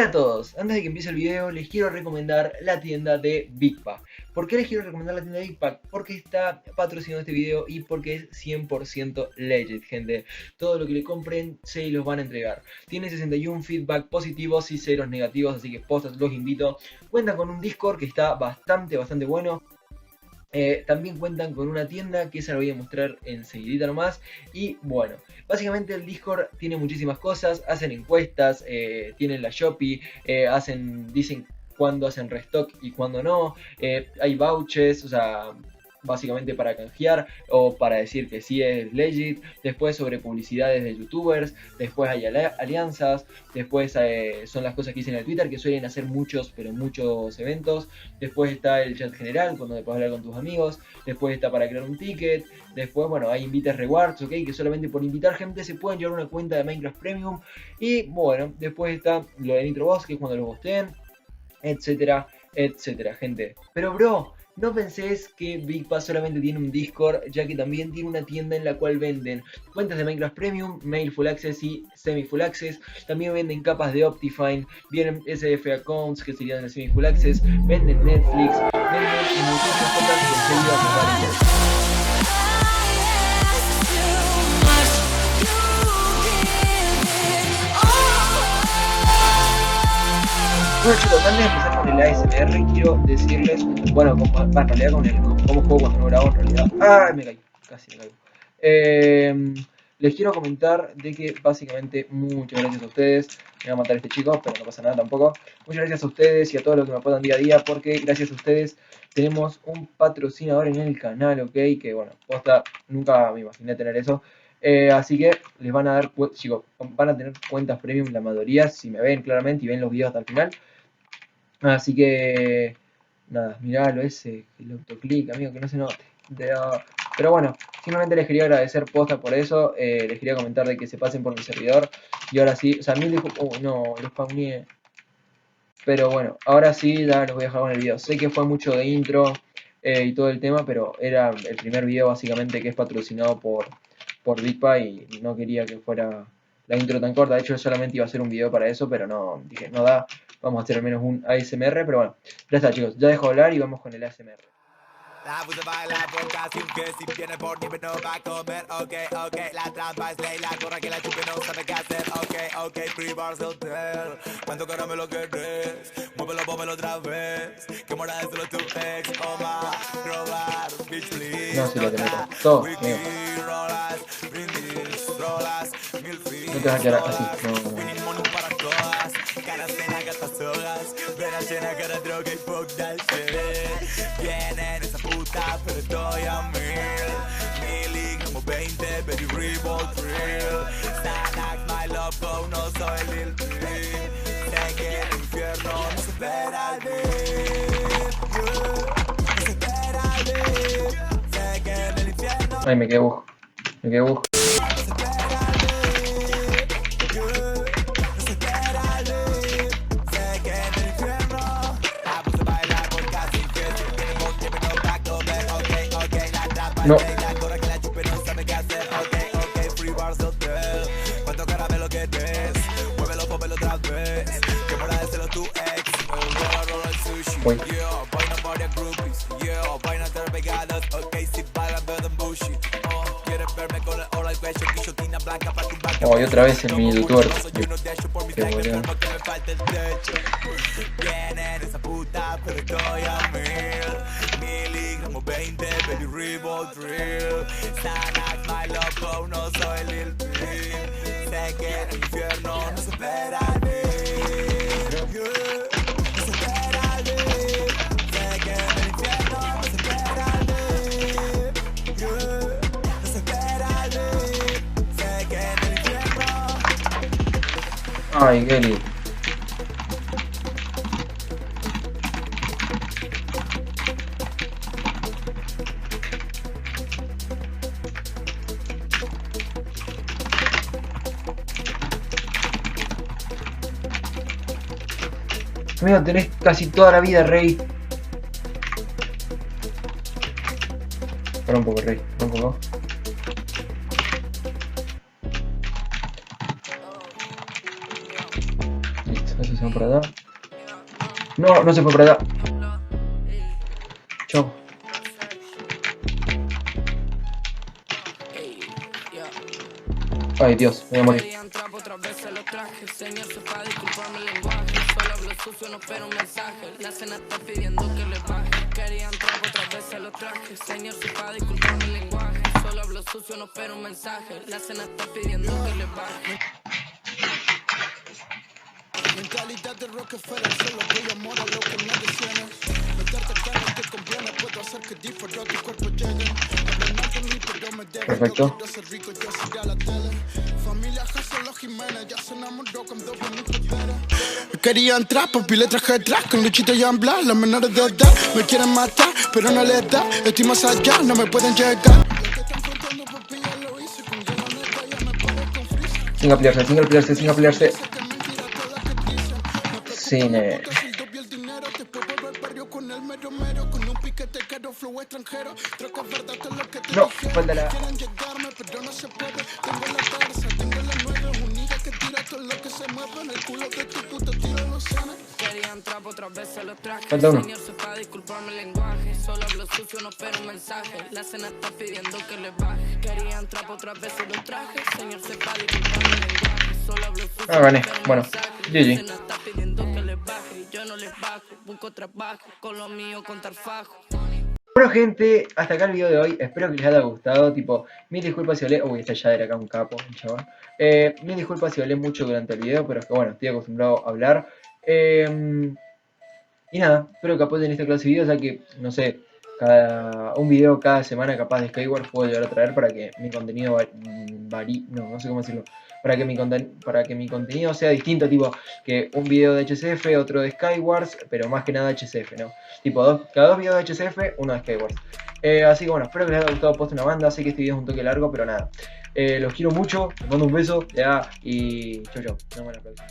Hola a todos, antes de que empiece el video les quiero recomendar la tienda de Bigpack. ¿Por qué les quiero recomendar la tienda de Bigpack? Porque está patrocinando este video y porque es 100% legit, gente. Todo lo que le compren se los van a entregar. Tiene 61 feedback positivos y 0 negativos, así que postas los invito. Cuentan con un Discord que está bastante bueno. También cuentan con una tienda que se la voy a mostrar enseguidita nomás. Y bueno, básicamente el Discord tiene muchísimas cosas. Hacen encuestas, tienen la Shopee, dicen cuándo hacen restock y cuándo no. Hay vouchers, o sea, básicamente para canjear o para decir que sí es legit. Después sobre publicidades de youtubers. Después hay alianzas. Después son las cosas que dicen en el Twitter, que suelen hacer muchos eventos. Después está el chat general, cuando puedes hablar con tus amigos. Después está para crear un ticket. Después, bueno, hay invites rewards, ok, que solamente por invitar gente se pueden llevar una cuenta de Minecraft Premium. Y bueno, después está lo de NitroBoss, que es cuando los bostean, etcétera, etcétera, gente. Pero bro, no penséis que Bigpack solamente tiene un Discord, ya que también tiene una tienda en la cual venden cuentas de Minecraft Premium, Mail Full Access y Semi Full Access. También venden capas de Optifine, vienen SF Accounts que serían de Semi Full Access, venden Netflix, venden muchísimas cosas que enseguida os van a interesar. Bueno chicos, antes de empezar con el ASMR quiero decirles, bueno, en realidad cómo juego cuando no grabo en realidad. ¡Ah! Me caí, casi me caigo. Les quiero comentar de que básicamente muchas gracias a ustedes. Me va a matar este chico, pero no pasa nada tampoco. Muchas gracias a ustedes y a todos los que me apoyan día a día, porque gracias a ustedes tenemos un patrocinador en el canal, ok, que bueno, posta, nunca me imaginé tener eso. Así que les van a dar, chicos, van a tener cuentas premium la mayoría, si me ven claramente y ven los videos hasta el final. Así que, nada, miralo ese, el autoclick, amigo, que no se note. Pero bueno, simplemente les quería agradecer posta por eso. Les quería comentar de que se pasen por mi servidor. Y ahora sí, o sea, mil disculpas. No, lo spawneé. Pero bueno, ahora sí, ya los voy a dejar con el video. Sé que fue mucho de intro y todo el tema, pero era el primer video básicamente que es patrocinado por Bigpack y no quería que fuera la intro tan corta. De hecho, yo solamente iba a hacer un video para eso, pero no, dije, no da. Vamos a hacer al menos un ASMR, pero bueno, ya está chicos, ya dejo de hablar y vamos con el ASMR. La puse a bailar por casi un que si viene por nivel no va a comer, ok, la trampa es ley, la gorra que la chupe no sabe qué hacer, ok, Free Bars Hotel, cuánto caramelo querés, muévelo, pómelo otra vez, que mora de solo tu ex, o más, robar, bitch please, no, si lo tenés todo, mío. No te vas a quedar así, no. Vienen esa puta, pero estoy a 1000 miligramos 20, baby Reebok Thrill Xanax, my love go, no soy Lil Peep. Sé que el infierno no se espera de no se espera de. Sé que en el infierno. Ay, me quedé bujo. No. Cuánto caramelo que des, muévelo, pómelo otra vez. Que mora de celo tu ex, roll el sushi. Yeah, vaina varias groupies. Yeah, vaina ter pegadas. Ok, si pagan, beben bullshit. Quieres verme con el oral cuello, guillotina blanca para tu banca. Oh, y otra vez en mi youtuber. Qué bueno. Vienen esa puta, pero estoy a 1000 miligramos 20, baby Reebok Thrill Xanax, my love go, no soy Lil Peep. Sé que el infierno no se espera de no se espera de. Sé que el infierno no se espera de no se espera de. Sé que en el infierno. Ay, Geli. Amigo, tenés casi toda la vida, rey. Para un poco, rey. Para un poco. Listo, eso se va por para allá. No, no se fue para allá. Chau. Ay, Dios, me voy a morir. Mentalidad de Rockefeller, solo doy amor a lo que nadie tiene. Meterte cara que conviene, puedo hacer que disfruto tu cuerpo llegue. Hablan mal de mí, pero me deben. Perfecto. Yo quiero ser rico, yo seré a la tele. Familia Hassel, los Jiménez, ya se enamoró cuando vi mis poderes. Quería entrar, papi, le traje atrás con Luchito y Ambla. Las menores de edad me quieren matar, pero no les da. Estoy más allá, no me pueden llegar. Sin ampliarse, sin ampliarse, sin ampliarse. Cine. No, falta falta uno. Ah, gané. Bueno, GG. Bueno, gente, hasta acá el video de hoy. Espero que les haya gustado. Tipo, mil disculpas si hablé. Uy, está ya era acá un capo, un chaval. Mil disculpas si hablé mucho durante el video, pero es que bueno, estoy acostumbrado a hablar. Y nada, espero que apoyen esta clase de videos, ya que, no sé, un video cada semana capaz de Skyward puedo llegar a traer para que mi contenido no sé cómo decirlo, para que mi contenido sea distinto, tipo que un video de HCF, otro de Skywars, pero más que nada HCF, ¿no? Tipo, cada dos videos de HCF, uno de Skywars. Así que bueno, espero que les haya gustado Posta una banda, sé que este video es un toque largo, pero nada. Los quiero mucho, les mando un beso, ya, y chau chau, nos vemos en la próxima.